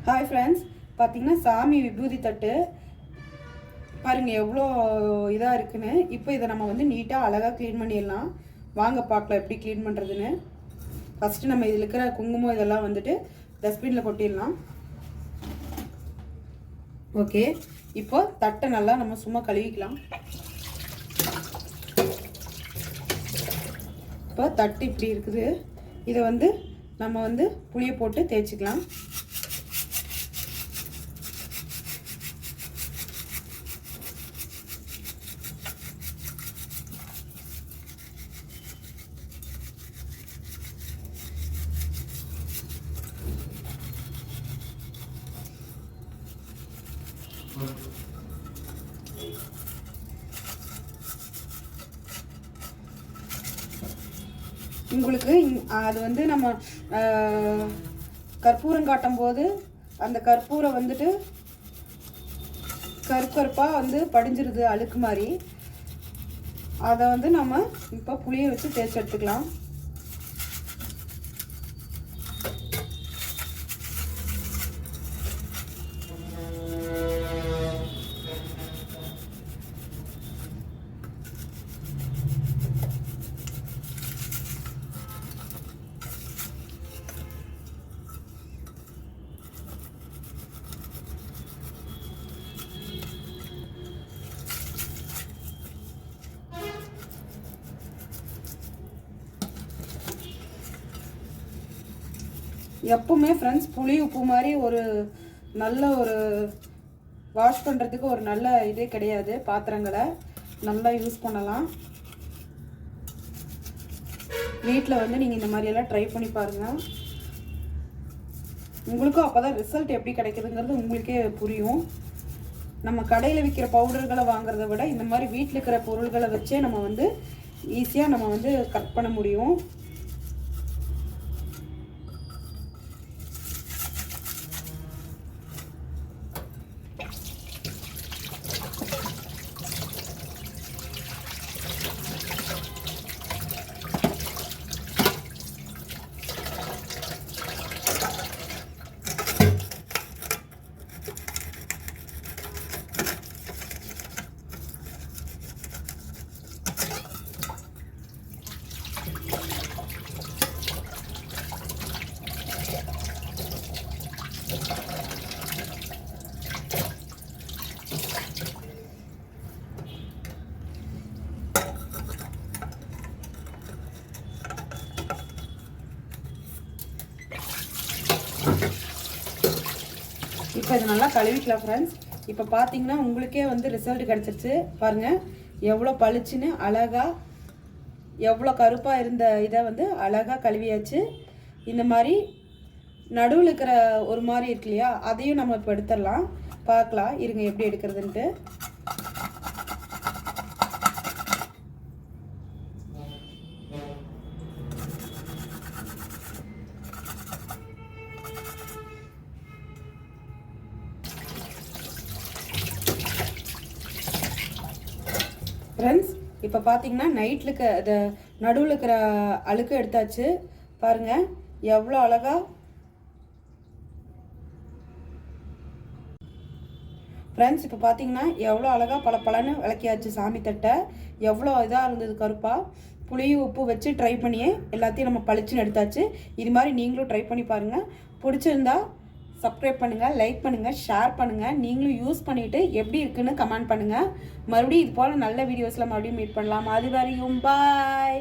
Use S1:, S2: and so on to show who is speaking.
S1: Hi friends, பார்த்தீங்கன்னா சாமி விபூதி தட்டு பாருங்கள் எவ்வளோ இதாக இருக்குன்னு. இப்போ இதை நம்ம வந்து நீட்டாக அழகாக க்ளீன் பண்ணிடலாம். வாங்க பார்க்கலாம் எப்படி க்ளீன் பண்ணுறதுன்னு. ஃபஸ்ட்டு நம்ம இதில் இருக்கிற குங்குமம் இதெல்லாம் வந்துட்டு டஸ்ட்பினில் கொட்டிடலாம். ஓகே, இப்போ தட்டை நல்லா நம்ம சும்மா கழுவிக்கலாம். இப்போ தட்டு இப்படி இருக்குது. இதை வந்து நம்ம வந்து புளியை போட்டு தேய்ச்சிக்கலாம். உங்களுக்கு அது வந்து நம்ம கற்பூரம் காட்டும் போது அந்த கற்பூரம் வந்துட்டு கருப்பாக வந்து படிஞ்சிருது அழுக்கு மாதிரி. அதை வந்து நம்ம இப்போ புளியை வச்சு தேய்ச்சி எடுத்துக்கலாம். எப்பவுமே ஃப்ரெண்ட்ஸ் புளி உப்பு மாதிரி ஒரு நல்ல ஒரு வாஷ் பண்ணுறதுக்கு ஒரு நல்ல இதே கிடையாது. பாத்திரங்களை நல்லா யூஸ் பண்ணலாம். வீட்டில் வந்து நீங்கள் இந்த மாதிரியெல்லாம் ட்ரை பண்ணி பாருங்கள். உங்களுக்கும் அப்போ தான் ரிசல்ட் எப்படி கிடைக்குதுங்கிறது உங்களுக்கே புரியும். நம்ம கடையில் விற்கிற பவுடர்களை வாங்குறத விட இந்த மாதிரி வீட்டில் இருக்கிற பொருள்களை வச்சே நம்ம வந்து ஈஸியாக நம்ம வந்து கட் பண்ண முடியும். இப்போ இது நல்லா கழுவிக்கலாம் ஃப்ரெண்ட்ஸ். இப்போ பார்த்தீங்கன்னா உங்களுக்கே வந்து ரிசல்ட் கிடச்சிருச்சு. பாருங்கள் எவ்வளோ பளிச்சுன்னு அழகாக, எவ்வளோ கருப்பாக இருந்த இதை வந்து அழகாக கழுவியாச்சு. இந்த மாதிரி நடுவில் இருக்கிற ஒரு மாதிரி இருக்கு இல்லையா, அதையும் நம்ம இப்போ எடுத்துடலாம். பார்க்கலாம் இருங்க எப்படி எடுக்கிறதுன்ட்டு. ஃப்ரெண்ட்ஸ் இப்போ பார்த்தீங்கன்னா நடுவில் இருக்கிற அழுக்கு எடுத்தாச்சு. பாருங்கள் எவ்வளோ அழகா. ஃப்ரெண்ட்ஸ் இப்போ பார்த்தீங்கன்னா எவ்வளோ அழகாக பளபளன்னு விளக்கியாச்சு சாமி தட்டை. எவ்வளோ இதாக இருந்தது கருப்பாக. புளியும் உப்பு வச்சு ட்ரை பண்ணியே எல்லாத்தையும் நம்ம பளிச்சுன்னு எடுத்தாச்சு. இது மாதிரி நீங்களும் ட்ரை பண்ணி பாருங்கள். பிடிச்சிருந்தா சப்ஸ்கிரைப் பண்ணுங்கள், லைக் பண்ணுங்கள், ஷேர் பண்ணுங்கள். நீங்களும் யூஸ் பண்ணிவிட்டு எப்படி இருக்குன்னு கமெண்ட் பண்ணுங்கள். மறுபடியும் இது போல் நல்ல வீடியோஸில் மறுபடியும் மீட் பண்ணலாம். அது வரையும் பாய்.